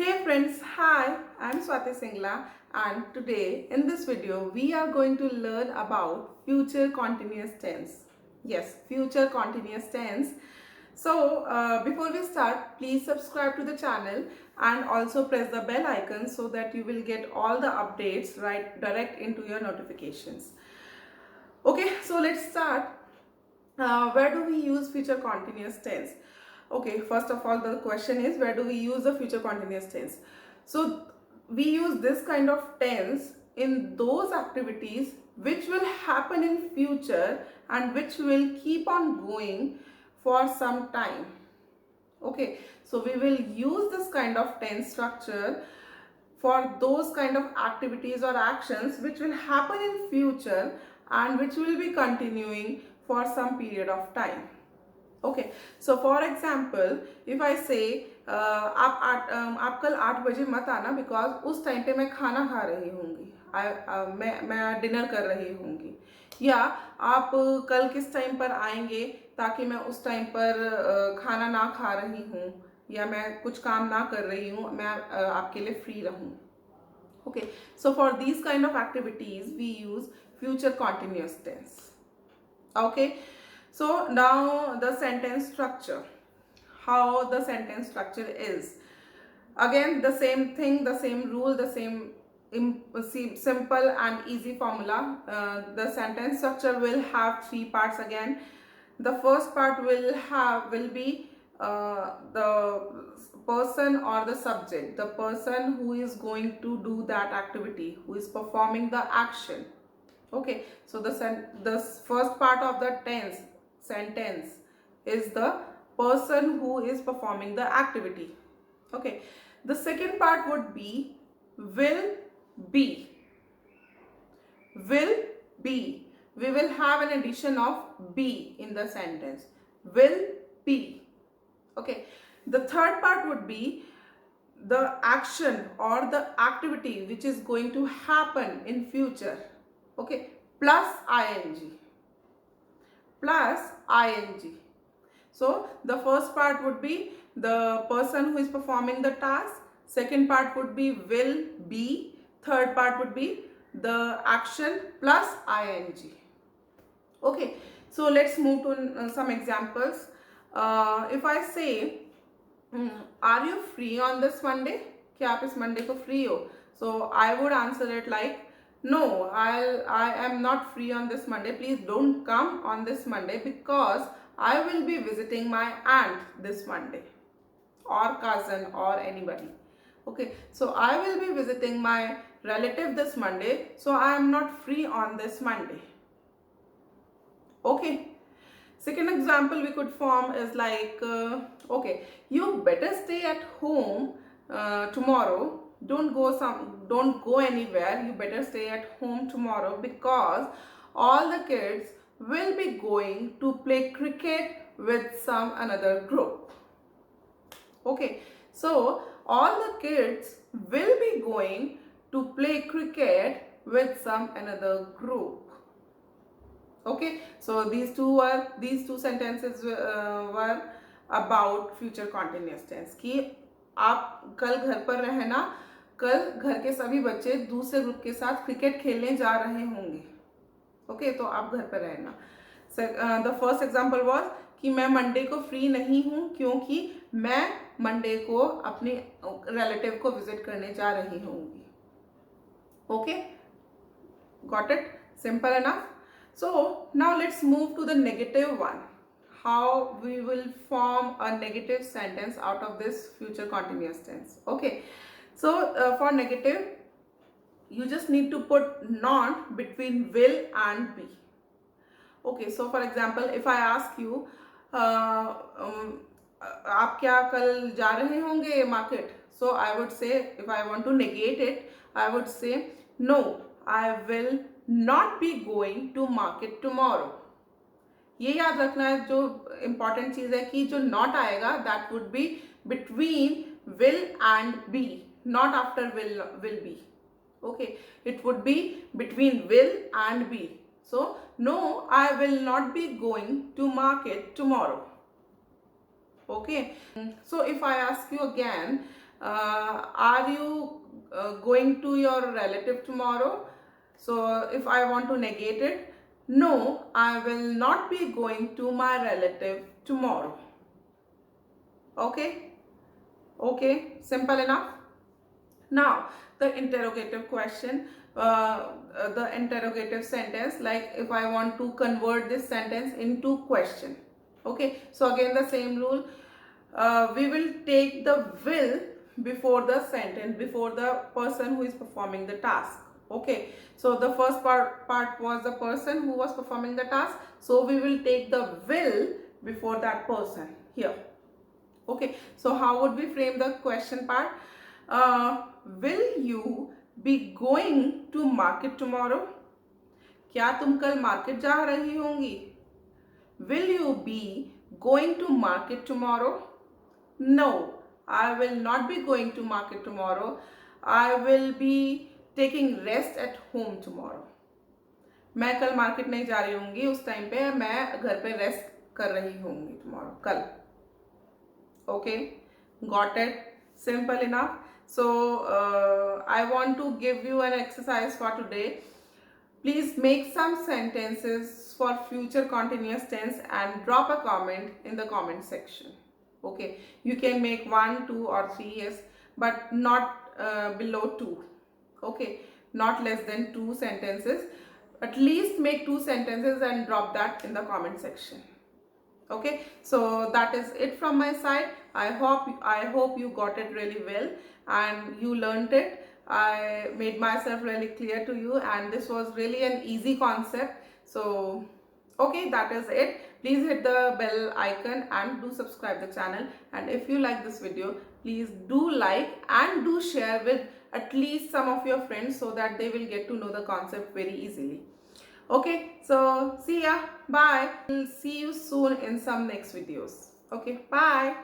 Hey friends, hi, I'm swatisingla and today in this video we are going to learn about future continuous tense. Yes, future continuous tense. So before we start, please subscribe to the channel and also press the bell icon so that you will get all the updates right direct into your notifications. Okay, so let's start. Where do we use future continuous tense? Okay, first of all, the question is where do we use the future continuous tense? So we use this kind of tense in those activities which will happen in future and which will keep on going for some time. Okay, so we will use this kind of tense structure for those kind of activities or actions which will happen in future and which will be continuing for some period of time. Okay, so for example, if I say आप कल 8 बजे मत आना because उस time पे मैं खाना खा रही होंगी, मैं डिनर कर रही होंगी, या आप कल किस टाइम पर आएंगे ताकि मैं उस टाइम पर खाना ना खा रही हूँ या मैं कुछ काम ना कर रही हूँ, मैं आपके लिए फ्री रहूँ. Okay, so for these kind of activities we use future continuous tense. Okay, so now the sentence structure, how the sentence structure is. Again, the same thing, the same rule, the same simple and easy formula. The sentence structure will have three parts again. The first part will be the person or the subject, the person who is going to do that activity, who is performing the action. Okay, so the first part of the sentence is the person who is performing the activity. Okay, the second part would be will be. Will be. We will have an addition of be in the sentence. Will be. Okay, the third part would be the action or the activity which is going to happen in future. Okay, plus ing. Plus ing. So the first part would be the person who is performing the task. Second part would be will be. Third part would be the action plus ing. Okay, so let's move to some examples. If I say, are you free on this Monday? क्या आप इस Monday को free हो? So I would answer it like, no, I am not free on this Monday. Please don't come on this Monday because I will be visiting my aunt this Monday, or cousin or anybody. Okay, so I will be visiting my relative this Monday, so I am not free on this Monday. Okay, second example we could form is like, okay, you better stay at home tomorrow. Don't go anywhere. You better stay at home tomorrow because all the kids will be going to play cricket with some another group. Okay, so all the kids will be going to play cricket with some another group. Okay, so these two sentences were about future continuous tense कि आप कल घर पर रहना, कल घर के सभी बच्चे दूसरे ग्रुप के साथ क्रिकेट खेलने जा रहे होंगे. ओके, तो आप घर पर रहना. द फर्स्ट एग्जांपल वाज कि मैं मंडे को फ्री नहीं हूँ क्योंकि मैं मंडे को अपने रिलेटिव को विजिट करने जा रही होंगी. Okay, got it? Simple enough. So now let's move to the negative one. How we will form a negative sentence out of this future continuous tense. Okay, so for negative, you just need to put not between will and be. Okay, so for example, if I ask you, आप क्या कल जा रहे होंगे market? So I would say, if I want to negate it, I would say no, I will not be going to market tomorrow. ये याद रखना है, जो important चीज़ है कि जो not आएगा that would be between will and be, not after will be. Okay, it would be between will and be. So no, I will not be going to market tomorrow. Okay, so if I ask you again, Are you going to your relative tomorrow? So if I want to negate it, no, I will not be going to my relative tomorrow. Okay? Okay, simple enough. Now, the interrogative question, the interrogative sentence, like if I want to convert this sentence into question. Okay, so again the same rule. We will take the will before the sentence, before the person who is performing the task. Okay, so the first part was the person who was performing the task, so we will take the will before that person here. Okay, so how would we frame the question part? Will you be going to market tomorrow? क्या तुम कल market जा रही होंगी? Will you be going to market tomorrow? No, I will not be going to market tomorrow. I will be taking rest at home tomorrow. मैं कल market नहीं जा रही होंगी, उस टाइम पे मैं घर पे रेस्ट कर रही होंगी tomorrow, कल. Okay, got it? Simple enough. So I want to give you an exercise for today. Please make some sentences for future continuous tense and drop a comment in the comment section. Okay, you can make 1, 2 or 3, yes, but not below 2. Okay, not less than 2 sentences. At least make 2 sentences and drop that in the comment section. Okay, so that is it from my side. I hope you got it really well and you learned it. I made myself really clear to you, and this was really an easy concept. So okay, that is it. Please hit the bell icon and do subscribe the channel, and if you like this video, please do like and do share with at least some of your friends so that they will get to know the concept very easily. Okay, so see ya. Bye. We'll see you soon in some next videos. Okay, bye.